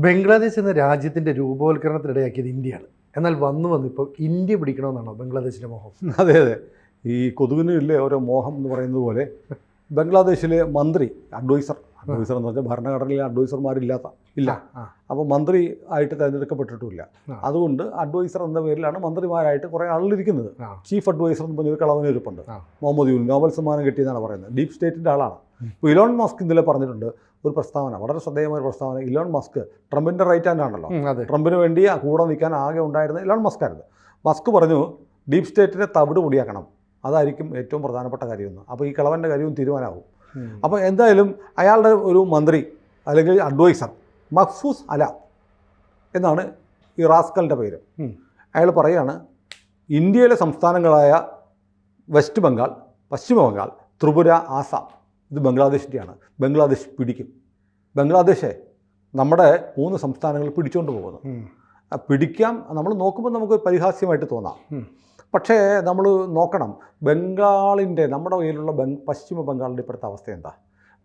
ബംഗ്ലാദേശ് എന്ന രാജ്യത്തിൻ്റെ രൂപവൽക്കരണത്തിനിടയാക്കിയത് ഇന്ത്യയാണ്. എന്നാൽ വന്നിപ്പോൾ ഇന്ത്യ പിടിക്കണമെന്നാണോ ബംഗ്ലാദേശിൻ്റെ മോഹം? അതെ അതെ, ഈ കൊതുകിനില്ലേ ഓരോ മോഹം എന്ന് പറയുന്നത് പോലെ ബംഗ്ലാദേശിലെ മന്ത്രി അഡ്വൈസർ എന്ന് പറഞ്ഞാൽ ഭരണഘടനയിലെ അഡ്വൈസർമാരില്ലാത്ത ഇല്ല. അപ്പോൾ മന്ത്രി ആയിട്ട് തിരഞ്ഞെടുക്കപ്പെട്ടിട്ടുമില്ല. അതുകൊണ്ട് അഡ്വൈസർ എന്ന പേരിലാണ് മന്ത്രിമാരായിട്ട് കുറേ ആളിരിക്കുന്നത്. ചീഫ് അഡ്വൈസർ എന്ന് പറഞ്ഞൊരു കളവനൊരുപ്പുണ്ട്, മുഹമ്മദ് യൂനിസ്, നോബൽ സമ്മാനം കിട്ടിയെന്നാണ് പറയുന്നത്. ഡീപ് സ്റ്റേറ്റിൻ്റെ ആളാണ്. ഇപ്പോൾ ഇലോൺ മസ്ക് ഇന്നലെ പറഞ്ഞിട്ടുണ്ട് ഒരു പ്രസ്താവന, വളരെ ശ്രദ്ധേയമായ ഒരു പ്രസ്താവന. ഇലോൺ മസ്ക് ട്രംപിൻ്റെ റൈറ്റ് ഹാൻഡ് ആണല്ലോ, ട്രംപിന് വേണ്ടി കൂടെ നിൽക്കാൻ ആകെ ഉണ്ടായിരുന്നത് ഇലോൺ മസ്ക് ആയിരുന്നു. മസ്ക് പറഞ്ഞു ഡീപ് സ്റ്റേറ്റിനെ തവിട് പൊടിയാക്കണം, അതായിരിക്കും ഏറ്റവും പ്രധാനപ്പെട്ട കാര്യമെന്ന്. അപ്പോൾ ഈ കളവൻ്റെ കാര്യവും തീരുമാനമാകും. അപ്പോൾ എന്തായാലും അയാളുടെ ഒരു മന്ത്രി അല്ലെങ്കിൽ അഡ്വൈസർ മഖ്ഫൂസ് അലാം എന്നാണ് ഈ റാസ്കലിൻ്റെ പേര്. അയാൾ പറയുകയാണ് ഇന്ത്യയിലെ സംസ്ഥാനങ്ങളായ വെസ്റ്റ് ബംഗാൾ, പശ്ചിമ ബംഗാൾ, ത്രിപുര, ആസാം ഇത് ബംഗ്ലാദേശിൻ്റെയാണ്. ബംഗ്ലാദേശ് പിടിക്കും. ബംഗ്ലാദേശ് നമ്മുടെ 3 സംസ്ഥാനങ്ങൾ പിടിച്ചുകൊണ്ട് പോകുന്നു. പിടിക്കാം, നമ്മൾ നോക്കുമ്പോൾ നമുക്ക് പരിഹാസ്യമായിട്ട് തോന്നാം. പക്ഷേ നമ്മൾ നോക്കണം, ബംഗാളിൻ്റെ നമ്മുടെ കയ്യിലുള്ള പശ്ചിമ ബംഗാളിൻ്റെ ഇപ്പോഴത്തെ അവസ്ഥ എന്താ?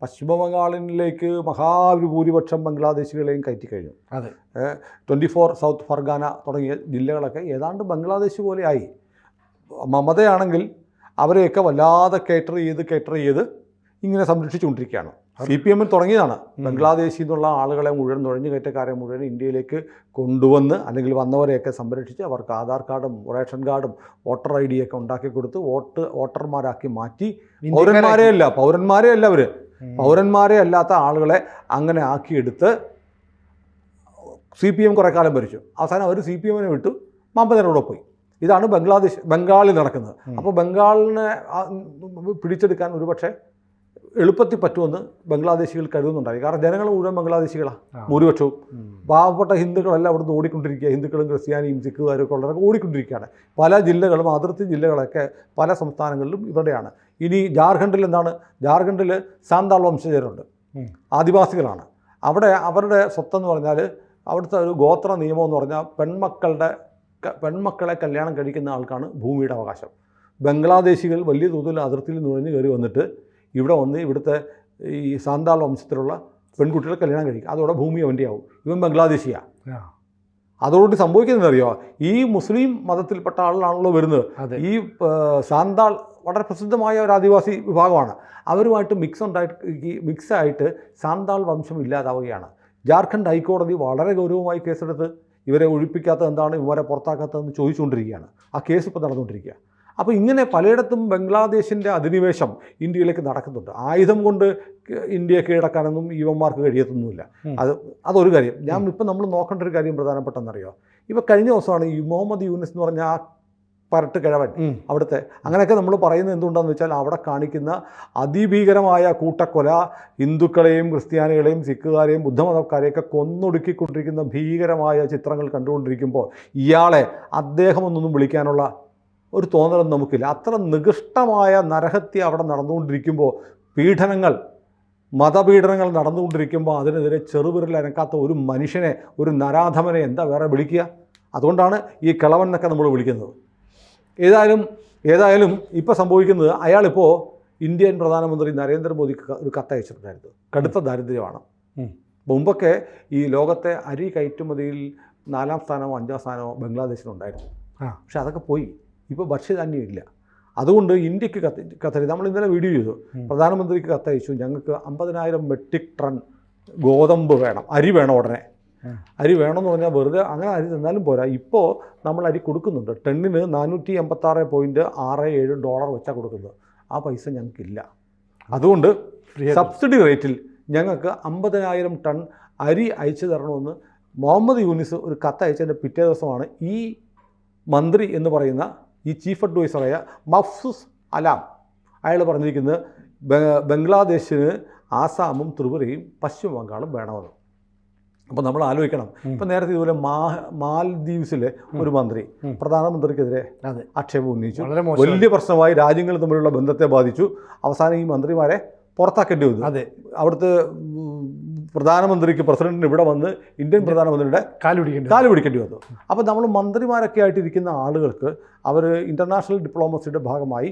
പശ്ചിമ ബംഗാളിലേക്ക് മഹാഭൂരിപക്ഷം ബംഗ്ലാദേശികളെയും കയറ്റിക്കഴിഞ്ഞു. അതെ, 24 സൗത്ത് ഫർഗാന തുടങ്ങിയ ജില്ലകളൊക്കെ ഏതാണ്ട് ബംഗ്ലാദേശ് പോലെ ആയി. മമതയാണെങ്കിൽ അവരെയൊക്കെ വല്ലാതെ കേറ്റർ ചെയ്ത് ഇങ്ങനെ സംരക്ഷിച്ചുകൊണ്ടിരിക്കുകയാണ്. CPM തുടങ്ങിയതാണ് ബംഗ്ലാദേശിൽ നിന്നുള്ള ആളുകളെ മുഴുവൻ, നുഴഞ്ഞുകയറ്റക്കാരെ മുഴുവൻ ഇന്ത്യയിലേക്ക് കൊണ്ടുവന്ന് അല്ലെങ്കിൽ വന്നവരെയൊക്കെ സംരക്ഷിച്ച് അവർക്ക് ആധാർ കാർഡും റേഷൻ കാർഡും വോട്ടർ ID ഒക്കെ ഉണ്ടാക്കി കൊടുത്ത് വോട്ടർമാരാക്കി മാറ്റി. പൗരന്മാരെ അല്ല അവർ പൗരന്മാരെ അല്ലാത്ത ആളുകളെ അങ്ങനെ ആക്കിയെടുത്ത് CPM കുറേ കാലം ഭരിച്ചു. അവസാനം അവർ CPM വിട്ടു മമതയോടെ പോയി. ഇതാണ് ബംഗാളിൽ നടക്കുന്നത്. അപ്പോൾ ബംഗാളിനെ പിടിച്ചെടുക്കാൻ ഒരുപക്ഷെ എളുപ്പത്തിൽ പറ്റുമെന്ന് ബംഗ്ലാദേശികൾ കരുതുന്നുണ്ടായി. കാരണം ജനങ്ങൾ മുഴുവൻ ബംഗ്ലാദേശികളാണ്, ഭൂരിപക്ഷവും. പാവപ്പെട്ട ഹിന്ദുക്കളെല്ലാം അവിടുന്ന് ഓടിക്കൊണ്ടിരിക്കുക. ഹിന്ദുക്കളും ക്രിസ്ത്യാനിയും സിഖുകാരും ഒക്കെ ഉള്ളവരൊക്കെ ഓടിക്കൊണ്ടിരിക്കുകയാണ്. പല ജില്ലകളും, അതിർത്തി ജില്ലകളൊക്കെ പല സംസ്ഥാനങ്ങളിലും ഇവിടെയാണ്. ഇനി ജാർഖണ്ഡിൽ എന്താണ്? ജാർഖണ്ഡിൽ സാന്താൾ വംശജരുണ്ട്, ആദിവാസികളാണ്. അവിടെ അവരുടെ സ്വത്തെന്ന് പറഞ്ഞാൽ അവിടുത്തെ ഒരു ഗോത്ര നിയമം എന്ന് പറഞ്ഞാൽ പെൺമക്കളെ കല്യാണം കഴിക്കുന്ന ആൾക്കാണ് ഭൂമിയുടെ അവകാശം. ബംഗ്ലാദേശികൾ വലിയ തോതിൽ അതിർത്തിയിൽ നുഴഞ്ഞു കയറി വന്നിട്ട് ഇവിടെ വന്ന് ഇവിടുത്തെ ഈ സാന്താൾ വംശത്തിലുള്ള പെൺകുട്ടികളെ കല്യാണം കഴിക്കും. അതോടെ ഭൂമി അവൻ്റെ ആവും. ഇവൻ ബംഗ്ലാദേശിയാണ്. അതോടുകൂടി സംഭവിക്കുന്നതെന്നറിയോ? ഈ മുസ്ലിം മതത്തിൽപ്പെട്ട ആളിലാണല്ലോ വരുന്നത്. ഈ സാന്താൾ വളരെ പ്രസിദ്ധമായ ഒരു ആദിവാസി വിഭാഗമാണ്. അവരുമായിട്ട് മിക്സായിട്ട് സാന്താൾ വംശം ഇല്ലാതാവുകയാണ്. ജാർഖണ്ഡ് ഹൈക്കോടതി വളരെ ഗൗരവമായി കേസെടുത്ത് ഇവരെ ഒഴിപ്പിക്കാത്തത് എന്താണ്, ഇവരെ പുറത്താക്കാത്തതെന്ന് ചോദിച്ചുകൊണ്ടിരിക്കുകയാണ്. ആ കേസ് ഇപ്പോൾ നടന്നുകൊണ്ടിരിക്കുക. അപ്പോൾ ഇങ്ങനെ പലയിടത്തും ബംഗ്ലാദേശിൻ്റെ അധിനിവേശം ഇന്ത്യയിലേക്ക് നടക്കുന്നുണ്ട്. ആയുധം കൊണ്ട് ഇന്ത്യയെ കീഴടക്കാനൊന്നും ഇവന്മാർക്ക് കഴിയത്തൊന്നുമില്ല. അതൊരു കാര്യം. ഇപ്പം നമ്മൾ നോക്കേണ്ട ഒരു കാര്യം പ്രധാനപ്പെട്ടെന്നറിയോ? ഇപ്പോൾ കഴിഞ്ഞ ദിവസമാണ് ഈ മുഹമ്മദ് യൂനിസ് എന്ന് പറഞ്ഞ ആ പരട്ട് കിഴവൻ അവിടുത്തെ, അങ്ങനെയൊക്കെ നമ്മൾ പറയുന്നത് എന്തുകൊണ്ടാണെന്ന് വെച്ചാൽ അവിടെ കാണിക്കുന്ന അതിഭീകരമായ കൂട്ടക്കൊല, ഹിന്ദുക്കളെയും ക്രിസ്ത്യാനികളെയും സിഖുകാരെയും ബുദ്ധമതക്കാരെയൊക്കെ കൊന്നൊടുക്കിക്കൊണ്ടിരിക്കുന്ന ഭീകരമായ ചിത്രങ്ങൾ കണ്ടുകൊണ്ടിരിക്കുമ്പോൾ ഇയാളെ അദ്ദേഹമൊന്നും വിളിക്കാനുള്ള ഒരു തോന്നലൊന്നും നമുക്കില്ല. അത്ര നികൃഷ്ടമായ നരഹത്യ അവിടെ നടന്നുകൊണ്ടിരിക്കുമ്പോൾ, മതപീഡനങ്ങൾ നടന്നുകൊണ്ടിരിക്കുമ്പോൾ അതിനെതിരെ ചെറുവിരൽ അനക്കാത്ത ഒരു മനുഷ്യനെ, ഒരു നരാധമനെ എന്താ വേറെ വിളിക്കുക? അതുകൊണ്ടാണ് ഈ കിളവൻ എന്നൊക്കെ നമ്മൾ വിളിക്കുന്നത്. ഏതായാലും ഇപ്പോൾ സംഭവിക്കുന്നത്, അയാളിപ്പോൾ ഇന്ത്യൻ പ്രധാനമന്ത്രി നരേന്ദ്രമോദിക്ക് ഒരു കത്തയച്ചിട്ടുണ്ടായിരുന്നു. കടുത്ത ദാരിദ്ര്യമാണ്. മുമ്പൊക്കെ ഈ ലോകത്തെ അരി കയറ്റുമതിയിൽ 4ാം സ്ഥാനമോ 5ാം സ്ഥാനമോ ബംഗ്ലാദേശിനുണ്ടായിരുന്നു. പക്ഷെ അതൊക്കെ പോയി. ഇപ്പോൾ ഭക്ഷ്യധാന്യമില്ല. അതുകൊണ്ട് ഇന്ത്യക്ക് കത്തയച്ചു. നമ്മൾ ഇന്നലെ വീഡിയോ ചെയ്തു. പ്രധാനമന്ത്രിക്ക് കത്തയച്ചു, ഞങ്ങൾക്ക് 50,000 മെട്രിക് ടൺ ഗോതമ്പ് വേണം, അരി വേണം ഉടനെ. അരി വേണമെന്ന് പറഞ്ഞാൽ വെറുതെ അങ്ങനെ അരി തന്നാലും പോരാ. ഇപ്പോൾ നമ്മൾ അരി കൊടുക്കുന്നുണ്ട്. ടണ്ണിന് $486.67 വെച്ചാണ് കൊടുക്കുന്നത്. ആ പൈസ ഞങ്ങൾക്കില്ല. അതുകൊണ്ട് സബ്സിഡി റേറ്റിൽ ഞങ്ങൾക്ക് 50,000 ടൺ അരി അയച്ചു തരണമെന്ന് മുഹമ്മദ് യൂനിസ് ഒരു കത്തയച്ചതിൻ്റെ പിറ്റേ ദിവസമാണ് ഈ മന്ത്രി എന്ന് പറയുന്ന ഈ ചീഫ് അഡ്വൈസറായ മഖ്ഫൂസ് അലാം അയാൾ പറഞ്ഞിരിക്കുന്നത് ബംഗ്ലാദേശിന് ആസാമും ത്രിപുരയും പശ്ചിമ ബംഗാളും വേണമെന്ന്. അപ്പോൾ നമ്മൾ ആലോചിക്കണം, ഇപ്പം നേരത്തെ ഇതുപോലെ മാൽദീവ്സിലെ ഒരു മന്ത്രി പ്രധാനമന്ത്രിക്കെതിരെ ആക്ഷേപം ഉന്നയിച്ചു. വലിയ പ്രശ്നമായി, രാജ്യങ്ങൾ തമ്മിലുള്ള ബന്ധത്തെ ബാധിച്ചു. അവസാനം ഈ മന്ത്രിമാരെ പുറത്താക്കേണ്ടി വന്നു. അവിടുത്തെ പ്രസിഡന്റിന് ഇവിടെ വന്ന് ഇന്ത്യൻ പ്രധാനമന്ത്രിയുടെ കാല് പിടിക്കേണ്ടി വന്നു. അപ്പോൾ നമ്മൾ മന്ത്രിമാരൊക്കെ ആയിട്ടിരിക്കുന്ന ആളുകൾക്ക് അവർ ഇൻ്റർനാഷണൽ ഡിപ്ലോമസിയുടെ ഭാഗമായി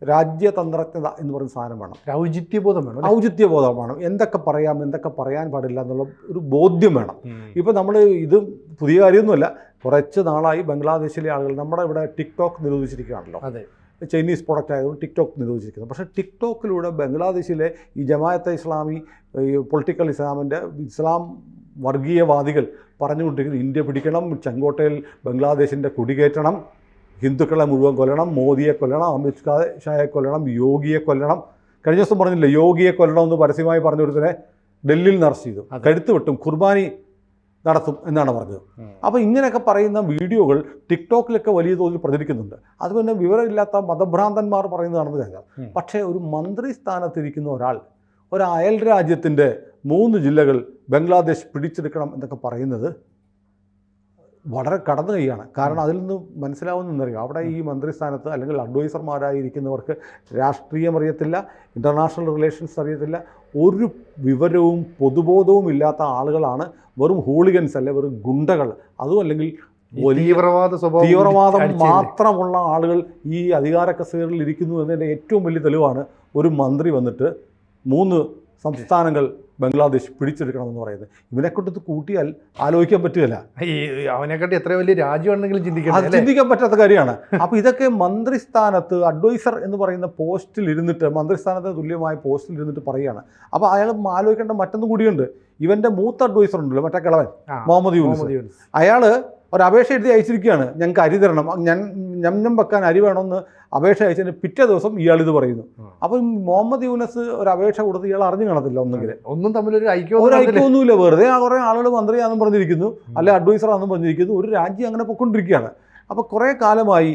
രാജ്യതന്ത്രജ്ഞത എന്ന് പറയുന്ന സാധനം വേണം, ഔചിത്യബോധം വേണം, ഔചിത്യബോധം വേണം. എന്തൊക്കെ പറയാം എന്തൊക്കെ പറയാൻ പാടില്ല എന്നുള്ള ഒരു ബോധ്യം വേണം. ഇപ്പോൾ നമ്മൾ ഇത് പുതിയ കാര്യമൊന്നുമല്ല, കുറച്ച് നാളായി ബംഗ്ലാദേശിലെ ആളുകൾ നമ്മുടെ ഇവിടെ ടിക്ടോക്ക് നിരോധിച്ചിരിക്കുകയാണല്ലോ. അതെ, ചൈനീസ് പ്രോഡക്റ്റ് ആയതുകൊണ്ട് ടിക്ടോക്ക് നിരോധിച്ചിരിക്കുന്നത്. പക്ഷേ ടിക്ടോക്കിലൂടെ ബംഗ്ലാദേശിലെ ഈ ജമാഅത്തെ ഇസ്ലാമി, ഈ പൊളിറ്റിക്കൽ ഇസ്ലാം വർഗീയവാദികൾ പറഞ്ഞുകൊണ്ടിരിക്കുന്നത് ഇന്ത്യ പിടിക്കണം, ചെങ്കോട്ടയിൽ ബംഗ്ലാദേശിൻ്റെ കൊടികയറ്റണം, ഹിന്ദുക്കളെ മുഴുവൻ കൊല്ലണം, മോദിയെ കൊല്ലണം, അമിത് ഷായെ കൊല്ലണം, യോഗിയെ കൊല്ലണം. കഴിഞ്ഞ ദിവസം പറഞ്ഞില്ലേ, യോഗിയെ കൊല്ലണം എന്ന് പരസ്യമായി പറഞ്ഞൊരുത്തനെ ഡൽഹിയിൽ നിന്ന് അറസ്റ്റ് ചെയ്തു, കഴുത്ത് വെട്ടും, കുർബാനി നടത്തും എന്നാണ് പറഞ്ഞത്. അപ്പോൾ ഇങ്ങനെയൊക്കെ പറയുന്ന വീഡിയോകൾ ടിക്ടോക്കിലൊക്കെ വലിയ തോതിൽ പ്രചരിക്കുന്നുണ്ട്. അത് പിന്നെ വിവരമില്ലാത്ത മതഭ്രാന്തന്മാർ പറയുന്നതാണെന്ന് കരുതാം. പക്ഷേ ഒരു മന്ത്രി സ്ഥാനത്തിരിക്കുന്ന ഒരാൾ ഒരു അയൽ രാജ്യത്തിൻ്റെ 3 ജില്ലകൾ ബംഗ്ലാദേശ് പിടിച്ചെടുക്കണം എന്നൊക്കെ പറയുന്നത് വളരെ കടന്നു കൈയാണ്. കാരണം അതിൽ നിന്ന് മനസ്സിലാവുന്നറിയാം, അവിടെ ഈ മന്ത്രിസ്ഥാനത്ത് അല്ലെങ്കിൽ അഡ്വൈസർമാരായിരിക്കുന്നവർക്ക് രാഷ്ട്രീയം അറിയത്തില്ല, ഇൻ്റർനാഷണൽ റിലേഷൻസ് അറിയത്തില്ല, ഒരു വിവരവും പൊതുബോധവും ഇല്ലാത്ത ആളുകളാണ്. വെറും ഹൂളിഗൻസ് അല്ലെ, വെറും ഗുണ്ടകൾ, അതും അല്ലെങ്കിൽ തീവ്രവാദം മാത്രമുള്ള ആളുകൾ ഈ അധികാര കസേരയിൽ ഇരിക്കുന്നു എന്നതിൻ്റെ ഏറ്റവും വലിയ തെളിവാണ് ഒരു മന്ത്രി വന്നിട്ട് 3 സംസ്ഥാനങ്ങൾ ബംഗ്ലാദേശ് പിടിച്ചെടുക്കണമെന്ന് പറയുന്നത്. ഇവനെക്കൊണ്ട് ഇത് കൂട്ടിയാൽ ആലോചിക്കാൻ പറ്റുകയില്ല. അവനെക്കാട്ടി എത്ര വലിയ രാജ്യമാണെങ്കിലും ചിന്തിക്കാൻ പറ്റാത്ത കാര്യമാണ്. അപ്പോൾ ഇതൊക്കെ മന്ത്രിസ്ഥാനത്ത് അഡ്വൈസർ എന്ന് പറയുന്ന പോസ്റ്റിൽ ഇരുന്നിട്ട്, മന്ത്രിസ്ഥാനത്തിന് തുല്യമായ പോസ്റ്റിൽ ഇരുന്നിട്ട് പറയുകയാണ്. അപ്പോൾ അയാൾ ആലോചിക്കേണ്ട മറ്റൊന്നും കൂടിയുണ്ട്. ഇവൻ്റെ മൂത്ത അഡ്വൈസർ ഉണ്ടല്ലോ, മറ്റേ കിളവൻ മുഹമ്മദ് യൂനുസ്, അയാൾ ഒരു അപേക്ഷ എഴുതി അയച്ചിരിക്കുകയാണ്, ഞങ്ങൾക്ക് അരി തരണം, ഞം വെക്കാൻ അരി വേണമെന്ന് അപേക്ഷ അയച്ചതിന് പിറ്റേ ദിവസം ഇയാളിത് പറയുന്നു. അപ്പം മുഹമ്മദ് യൂനസ് ഒരു അപേക്ഷ കൊടുത്ത് ഇയാൾ അറിഞ്ഞു കാണത്തില്ല, ഒന്നും തമ്മിലൊരു ഐക്യമൊന്നുമില്ല, വെറുതെ കുറേ ആളുകൾ മന്ത്രിയാണെന്നും പറഞ്ഞിരിക്കുന്നു, അല്ലെ അഡ്വൈസറാണെന്നും പറഞ്ഞിരിക്കുന്നു, ഒരു രാജ്യം അങ്ങനെ പൊയ്ക്കൊണ്ടിരിക്കുകയാണ്. അപ്പോൾ കുറേ കാലമായി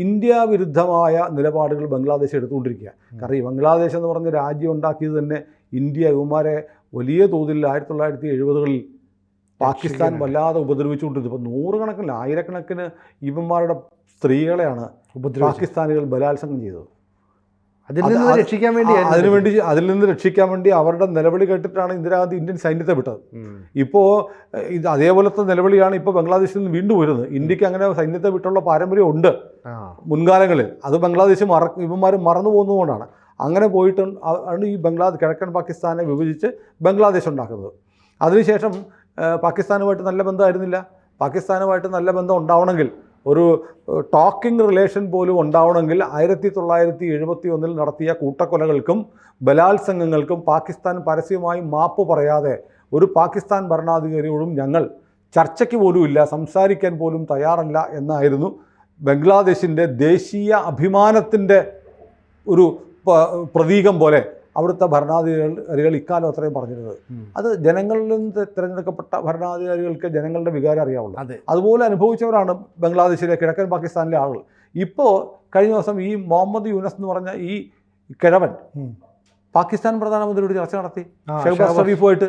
ഇന്ത്യ വിരുദ്ധമായ നിലപാടുകൾ ബംഗ്ലാദേശ് എടുത്തുകൊണ്ടിരിക്കുക. കാരണം ഈ ബംഗ്ലാദേശ് എന്ന് പറഞ്ഞ രാജ്യം ഉണ്ടാക്കിയത് തന്നെ ഇന്ത്യ ഇവന്മാരെ വലിയ തോതിൽ 1970കളിൽ പാകിസ്ഥാൻ വല്ലാതെ ഉപദ്രവിച്ചുകൊണ്ടിരുന്നു. ഇപ്പോൾ 100 കണക്കിന് 1000 ഇവന്മാരുടെ സ്ത്രീകളെയാണ് പാകിസ്ഥാനികൾ ബലാത്സംഗം ചെയ്തത്. അതിൽ നിന്ന് രക്ഷിക്കാൻ വേണ്ടി അവരുടെ നിലവിളി കേട്ടിട്ടാണ് ഇന്ദിരാഗാന്ധി ഇന്ത്യൻ സൈന്യത്തെ വിട്ടത്. ഇപ്പോൾ ഇത് അതേപോലത്തെ നിലവിളിയാണ് ഇപ്പോൾ ബംഗ്ലാദേശിൽ നിന്ന് വീണ്ടും വരുന്നത്. ഇന്ത്യക്ക് അങ്ങനെ സൈന്യത്തെ വിട്ടുള്ള പാരമ്പര്യം ഉണ്ട് മുൻകാലങ്ങളിൽ. അത് ബംഗ്ലാദേശ് ഇവന്മാർ മറന്നു പോകുന്നതുകൊണ്ടാണ്. അങ്ങനെ പോയിട്ട് ആണ് ഈ കിഴക്കൻ പാകിസ്ഥാനെ വിഭജിച്ച് ബംഗ്ലാദേശ് ഉണ്ടാക്കുന്നത്. അതിനുശേഷം പാകിസ്ഥാനുമായിട്ട് നല്ല ബന്ധമായിരുന്നില്ല. പാകിസ്ഥാനുമായിട്ട് നല്ല ബന്ധം ഉണ്ടാവണമെങ്കിൽ, ഒരു ടോക്കിംഗ് റിലേഷൻ പോലും ഉണ്ടാവണമെങ്കിൽ 1971 നടത്തിയ കൂട്ടക്കൊലകൾക്കും ബലാത്സംഗങ്ങൾക്കും പാകിസ്ഥാൻ പരസ്യമായി മാപ്പ് പറയാതെ ഒരു പാകിസ്ഥാൻ ഭരണാധികാരിയോടും ഞങ്ങൾ ചർച്ചയ്ക്ക് പോലും ഇല്ല, സംസാരിക്കാൻ പോലും തയ്യാറല്ല എന്നായിരുന്നു ബംഗ്ലാദേശിൻ്റെ ദേശീയ അഭിമാനത്തിൻ്റെ ഒരു പ്രതീകം പോലെ അവിടുത്തെ ഭരണാധികാരികൾ ഇക്കാലം അത്രയും പറഞ്ഞിരുന്നത്. അത് ജനങ്ങളിൽ നിന്ന് തിരഞ്ഞെടുക്കപ്പെട്ട ഭരണാധികാരികൾക്ക് ജനങ്ങളുടെ വികാരം അറിയാവുള്ളൂ. അതുപോലെ അനുഭവിച്ചവരാണ് ബംഗ്ലാദേശിലെ കിഴക്കൻ പാകിസ്ഥാനിലെ ആളുകൾ. ഇപ്പോൾ കഴിഞ്ഞ ദിവസം ഈ മുഹമ്മദ് യൂനസ് എന്ന് പറഞ്ഞ ഈ കിഴവൻ പാകിസ്ഥാൻ പ്രധാനമന്ത്രിയോട് ചർച്ച നടത്തി, ഷെഹ്ബാസ് ഷരീഫുമായിട്ട്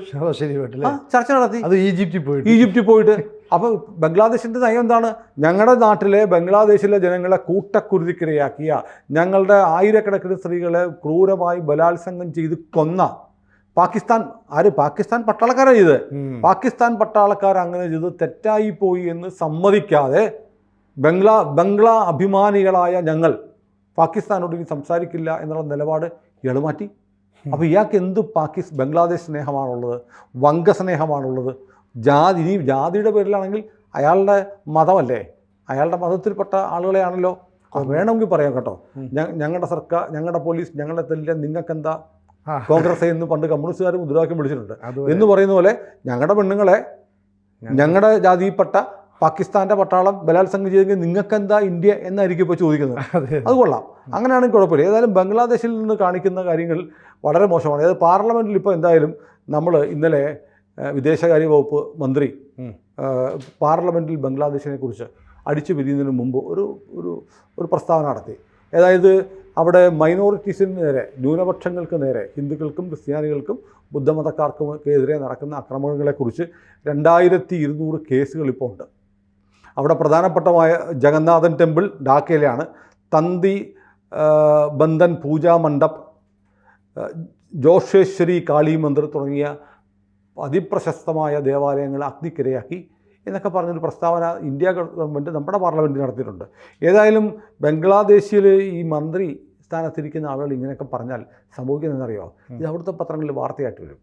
ചർച്ച നടത്തി, അത് ഈജിപ്തിൽ പോയിട്ട്. അപ്പോൾ ബംഗ്ലാദേശിൻ്റെ നയം എന്താണ്? ഞങ്ങളുടെ നാട്ടിലെ ബംഗ്ലാദേശിലെ ജനങ്ങളെ കൂട്ടക്കുരുതിക്കിരയാക്കിയ, ഞങ്ങളുടെ ആയിരക്കണക്കിന് സ്ത്രീകളെ ക്രൂരമായി ബലാത്സംഗം ചെയ്ത് കൊന്ന പാകിസ്ഥാൻ പട്ടാളക്കാരാണ് ചെയ്തത്. പാകിസ്ഥാൻ പട്ടാളക്കാർ അങ്ങനെ ചെയ്ത് തെറ്റായിപ്പോയി എന്ന് സമ്മതിക്കാതെ ബംഗ്ലാ അഭിമാനികളായ ഞങ്ങൾ പാകിസ്ഥാനോട് ഇനി സംസാരിക്കില്ല എന്നുള്ള നിലപാട് ഇയാൾ മാറ്റി. അപ്പോൾ ഇയാൾക്ക് എന്ത് ബംഗ്ലാദേശ് സ്നേഹമാണുള്ളത്, വംഗസ്നേഹമാണുള്ളത്? ഇനി ജാതിയുടെ പേരിലാണെങ്കിൽ അയാളുടെ മതമല്ലേ, അയാളുടെ മതത്തിൽപ്പെട്ട ആളുകളെയാണല്ലോ. വേണമെങ്കിൽ പറയാം കേട്ടോ, ഞങ്ങളുടെ സർക്കാർ, ഞങ്ങളുടെ പോലീസ് ഞങ്ങളെ തല്ലില്ല, നിങ്ങൾക്കെന്താ കോൺഗ്രസ് എന്ന് പണ്ട് കമ്മ്യൂണിസ്റ്റുകാർ മുദ്രാവാക്യം വിളിച്ചിട്ടുണ്ട് എന്ന് പറയുന്ന പോലെ ഞങ്ങളുടെ പെണ്ണുങ്ങളെ ഞങ്ങളുടെ ജാതിയിൽപ്പെട്ട പാകിസ്ഥാൻ്റെ പട്ടാളം ബലാത്സംഗം ചെയ്തെങ്കിൽ നിങ്ങൾക്കെന്താ ഇന്ത്യ എന്നായിരിക്കും ഇപ്പോൾ ചോദിക്കുന്നത്. അത് കൊള്ളാം, അങ്ങനെയാണെങ്കിൽ കുഴപ്പമില്ല. ഏതായാലും ബംഗ്ലാദേശിൽ നിന്ന് കാണിക്കുന്ന കാര്യങ്ങൾ വളരെ മോശമാണ്. അതായത് പാർലമെൻറ്റിൽ ഇപ്പോൾ എന്തായാലും നമ്മൾ ഇന്നലെ വിദേശകാര്യ വകുപ്പ് മന്ത്രി പാർലമെൻറ്റിൽ ബംഗ്ലാദേശിനെ കുറിച്ച് അടിച്ചു പിരിയുന്നതിന് മുമ്പ് ഒരു പ്രസ്താവന നടത്തി. അതായത് അവിടെ മൈനോറിറ്റീസിന് നേരെ, ന്യൂനപക്ഷങ്ങൾക്ക് നേരെ, ഹിന്ദുക്കൾക്കും ക്രിസ്ത്യാനികൾക്കും ബുദ്ധമതക്കാർക്കും എതിരെ നടക്കുന്ന അക്രമങ്ങളെക്കുറിച്ച് 2200 കേസുകൾ ഇപ്പോൾ ഉണ്ട്. അവിടെ പ്രധാനപ്പെട്ടമായ ജഗന്നാഥൻ ടെമ്പിൾ ഢാക്കയിലാണ്, തന്തി ബന്ധൻ പൂജാ മണ്ഡപ്, ജോഷേശ്വരി കാളി മന്ദിർ തുടങ്ങിയ അതിപ്രശസ്തമായ ദേവാലയങ്ങൾ അഗ്നിക്കിരയാക്കി എന്നൊക്കെ പറഞ്ഞൊരു പ്രസ്താവന ഇന്ത്യ ഗവൺമെൻറ് നമ്മുടെ പാർലമെൻറ്റിൽ നടത്തിയിട്ടുണ്ട്. ഏതായാലും ബംഗ്ലാദേശിൽ ഈ മന്ത്രി സ്ഥാനത്തിരിക്കുന്ന ആളുകൾ ഇങ്ങനെയൊക്കെ പറഞ്ഞാൽ സംഭവിക്കുന്നതെന്നറിയോ? ഇത് അവിടുത്തെ പത്രങ്ങളിൽ വാർത്തയായിട്ട് വരും.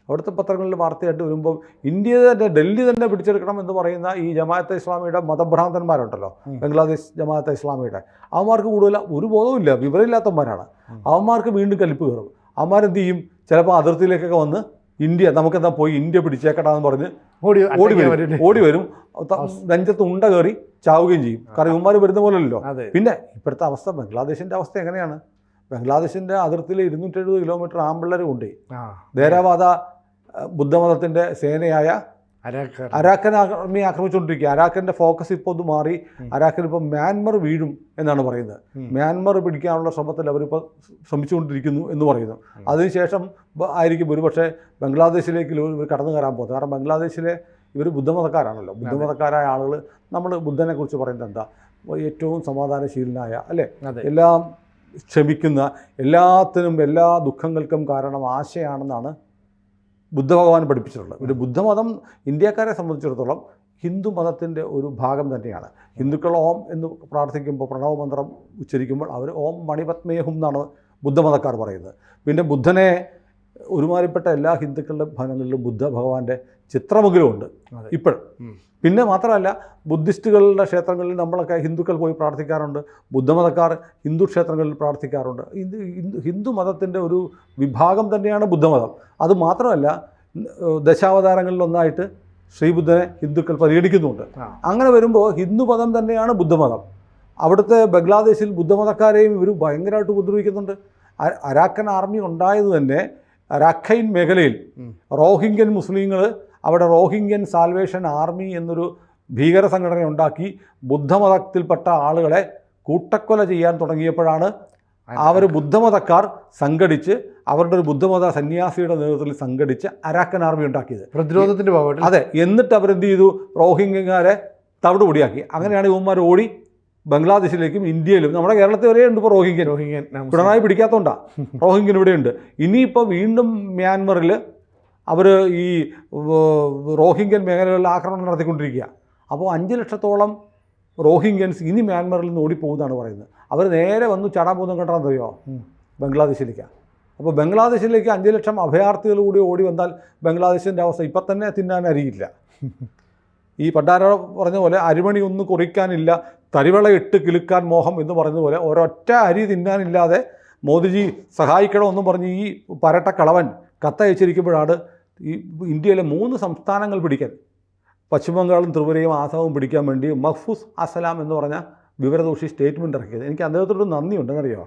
അവിടുത്തെ പത്രങ്ങളിൽ വാർത്തയായിട്ട് വരുമ്പോൾ ഇന്ത്യ തന്നെ, ഡൽഹി തന്നെ പിടിച്ചെടുക്കണം എന്ന് പറയുന്ന ഈ ജമാഅത്തെ ഇസ്ലാമിയുടെ മതഭ്രാന്തന്മാരുണ്ടല്ലോ, ബംഗ്ലാദേശ് ജമാഅത്തെ ഇസ്ലാമിയുടെ, അവന്മാർക്ക് കൂടുതൽ ഒരു ബോധവുമില്ല, വിവരമില്ലാത്തവന്മാരാണ്. അവന്മാർക്ക് വീണ്ടും കലിപ്പ് കയറും. അവന്മാരെന്ത് ചെയ്യും? ചിലപ്പോൾ അതിർത്തിയിലേക്കൊക്കെ വന്ന് ഇന്ത്യ നമുക്കെന്താ പോയി ഇന്ത്യ പിടിച്ചേക്കട്ടാന്ന് പറഞ്ഞ് ഓടി വരും. നെഞ്ചത്ത് ഉണ്ട കയറി ചാവുകയും ചെയ്യും. കാരണം ഇവന്മാർ വരുന്ന പോലെയല്ലോ. പിന്നെ ഇപ്പോഴത്തെ അവസ്ഥ, ബംഗ്ലാദേശിൻ്റെ അവസ്ഥ എങ്ങനെയാണ്? ബംഗ്ലാദേശിൻ്റെ അതിർത്തിയിൽ 270 കിലോമീറ്റർ ആമ്പിള്ളേരും ഉണ്ട്. ധേരവാദ ബുദ്ധമതത്തിൻ്റെ സേനയായ അരാക്കൻ ആർമി ആക്രമിച്ചുകൊണ്ടിരിക്കുക. അരാക്കൻ്റെ ഫോക്കസ് ഇപ്പോൾ ഒന്ന് മാറി. അരാക്കൻ ഇപ്പോൾ മ്യാൻമർ വീഴും എന്നാണ് പറയുന്നത്. മ്യാൻമർ പിടിക്കാനുള്ള ശ്രമത്തിൽ അവരിപ്പോൾ ശ്രമിച്ചുകൊണ്ടിരിക്കുന്നു എന്ന് പറയുന്നു. അതിനുശേഷം ആയിരിക്കും ഒരുപക്ഷെ ബംഗ്ലാദേശിലേക്ക് ഇവർ കടന്നു കയറാൻ പോകുന്നത്. കാരണം ബംഗ്ലാദേശിലെ ഇവർ ബുദ്ധമതക്കാരാണല്ലോ. ബുദ്ധമതക്കാരായ ആളുകൾ, നമ്മൾ ബുദ്ധനെ കുറിച്ച് പറയുന്നത് എന്താ? ഏറ്റവും സമാധാനശീലനായ, അല്ലേ, എല്ലാം ക്ഷമിക്കുന്ന, എല്ലാത്തിനും എല്ലാ ദുഃഖങ്ങൾക്കും കാരണം ആശയാണെന്നാണ് ബുദ്ധഭഗവാൻ പഠിപ്പിച്ചിട്ടുള്ളത്. ഒരു ബുദ്ധമതം ഇന്ത്യക്കാരെ സംബന്ധിച്ചിടത്തോളം ഹിന്ദു മതത്തിൻ്റെ ഒരു ഭാഗം തന്നെയാണ്. ഹിന്ദുക്കൾ ഓം എന്ന് പ്രാർത്ഥിക്കുമ്പോൾ, പ്രണവമന്ത്രം ഉച്ചരിക്കുമ്പോൾ അവർ ഓം മണിപത്മേഹം എന്നാണ് ബുദ്ധമതക്കാർ പറയുന്നത്. പിന്നെ ബുദ്ധനെ ഒരുമാതിരിപ്പെട്ട എല്ലാ ഹിന്ദുക്കളുടെ ഭവനങ്ങളിലും ബുദ്ധ ഭഗവാന്റെ ചിത്രമെങ്കിലും ഉണ്ട് ഇപ്പോഴും. പിന്നെ മാത്രമല്ല, ബുദ്ധിസ്റ്റുകളുടെ ക്ഷേത്രങ്ങളിൽ നമ്മളൊക്കെ ഹിന്ദുക്കൾ പോയി പ്രാർത്ഥിക്കാറുണ്ട്. ബുദ്ധമതക്കാർ ഹിന്ദു ക്ഷേത്രങ്ങളിൽ പ്രാർത്ഥിക്കാറുണ്ട്. ഹിന്ദു മതത്തിൻ്റെ ഒരു വിഭാഗം തന്നെയാണ് ബുദ്ധമതം. അതുമാത്രമല്ല, ദശാവതാരങ്ങളിലൊന്നായിട്ട് ശ്രീബുദ്ധനെ ഹിന്ദുക്കൾ പരിഗണിക്കുന്നുണ്ട്. അങ്ങനെ വരുമ്പോൾ ഹിന്ദുമതം തന്നെയാണ് ബുദ്ധമതം. അവിടുത്തെ ബംഗ്ലാദേശിൽ ബുദ്ധമതക്കാരെയും ഇവർ ഭയങ്കരമായിട്ട് ഉപദ്രവിക്കുന്നുണ്ട്. അരാക്കൻ ആർമി ഉണ്ടായത് തന്നെ രാഖൈൻ മേഖലയിൽ റോഹിംഗ്യൻ മുസ്ലിങ്ങൾ അവിടെ റോഹിംഗ്യൻ സാൽവേഷൻ ആർമി എന്നൊരു ഭീകര സംഘടന ഉണ്ടാക്കി ബുദ്ധമതത്തിൽപ്പെട്ട ആളുകളെ കൂട്ടക്കൊല ചെയ്യാൻ തുടങ്ങിയപ്പോഴാണ് അവർ ബുദ്ധമതക്കാർ സംഘടിച്ച്, അവരുടെ ഒരു ബുദ്ധമത സന്യാസിയുടെ നേതൃത്വത്തിൽ സംഘടിച്ച് അരാക്കൻ ആർമി ഉണ്ടാക്കിയത്. പ്രതിരോധത്തിൻ്റെ ഭാഗമായിട്ട്. അതെ. എന്നിട്ട് അവരെന്ത് ചെയ്തു? റോഹിംഗ്യക്കാരെ തവിടുപൊടിയാക്കി. അങ്ങനെയാണ് ഇവന്മാർ ഓടി ബംഗ്ലാദേശിലേക്കും ഇന്ത്യയിലും, നമ്മുടെ കേരളത്തിൽ വരെ ഉണ്ട് ഇപ്പോൾ റോഹിംഗ്യൻ. പിണറായി പിടിക്കാത്തതുകൊണ്ടാണ് റോഹിംഗ്യൻ ഇവിടെയുണ്ട്. ഇനിയിപ്പോൾ വീണ്ടും മ്യാൻമറിൽ അവർ ഈ റോഹിംഗ്യൻ മേഖലകളിൽ ആക്രമണം നടത്തിക്കൊണ്ടിരിക്കുക. അപ്പോൾ 5 ലക്ഷത്തോളം റോഹിംഗ്യൻസ് ഇനി മ്യാൻമറിൽ നിന്ന് ഓടിപ്പോകുന്നതാണ് പറയുന്നത്. അവർ നേരെ വന്ന് ചാടാൻ പോകുന്നത് കണ്ടാണെന്നറിയോ? ബംഗ്ലാദേശിലേക്കാണ്. അപ്പോൾ ബംഗ്ലാദേശിലേക്ക് 5 ലക്ഷം അഭയാർത്ഥികൾ കൂടി ഓടി വന്നാൽ ബംഗ്ലാദേശിൻ്റെ അവസ്ഥ ഇപ്പം തന്നെ തിന്നാൻ അരിയില്ല. ഈ പണ്ടാര പറഞ്ഞ പോലെ അരിമണി ഒന്നും കുറിക്കാനില്ല, തരിവള ഇട്ട് കിലുക്കാൻ മോഹം എന്ന് പറഞ്ഞതുപോലെ ഒരൊറ്റ അരി തിന്നാനില്ലാതെ മോദിജി സഹായിക്കണമെന്നും പറഞ്ഞ് ഈ പരട്ട കളവൻ കത്തയച്ചിരിക്കുമ്പോഴാണ് ഈ ഇന്ത്യയിലെ 3 സംസ്ഥാനങ്ങൾ പിടിക്കാൻ, പശ്ചിമബംഗാളും ത്രിപുരയും ആസാമും പിടിക്കാൻ വേണ്ടി മഹ്ഫൂസ് അസലാം എന്ന് പറഞ്ഞ വിവരദോഷി സ്റ്റേറ്റ്മെൻ്റ് ഇറക്കിയത്. എനിക്ക് അദ്ദേഹത്തോട് നന്ദിയുണ്ടെന്നറിയോ?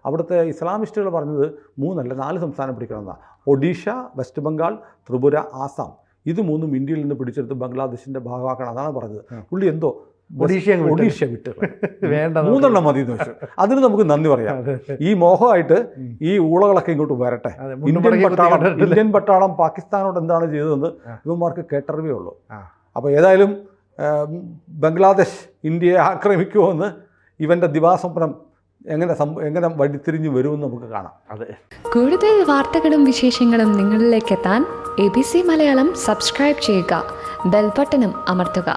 അവിടുത്തെ ഇസ്ലാമിസ്റ്റുകൾ പറഞ്ഞത് 3 അല്ല 4 സംസ്ഥാനം പിടിക്കണമെന്നാണ്. ഒഡീഷ, വെസ്റ്റ് ബംഗാൾ, ത്രിപുര, ആസാം. ഇത് 3ഉം ഇന്ത്യയിൽ നിന്ന് പിടിച്ചെടുത്ത് ബംഗ്ലാദേശിൻ്റെ ഭാഗമാക്കണം. അതാണ് പറഞ്ഞത്. പുള്ളി എന്തോ ഒഡീഷ വിട്ട് വേണ്ട 3 മതി എന്ന് വെച്ചു. അതിന് നമുക്ക് നന്ദി പറയാം. ഈ മോഹമായിട്ട് ഈ ഊളകളൊക്കെ ഇങ്ങോട്ട് വരട്ടെ. ഇന്ത്യൻ പട്ടാളം പാകിസ്ഥാനോട് എന്താണ് ചെയ്തതെന്ന് ഇവന്മാർക്ക് കേട്ടറിവേ ഉള്ളൂ. അപ്പോൾ ഏതായാലും ബംഗ്ലാദേശ് ഇന്ത്യയെ ആക്രമിക്കുമോ എന്ന് ഇവൻ്റെ ദിവാസ്വപ്നം എങ്ങനെ വഴിത്തിരിഞ്ഞ് വരുമെന്ന് നമുക്ക് കാണാം. അതെ. കൂടുതൽ വാർത്തകളും വിശേഷങ്ങളും നിങ്ങളിലേക്ക് എത്താൻ ABC മലയാളം സബ്സ്ക്രൈബ് ചെയ്യുക, ബെൽബട്ടനും അമർത്തുക.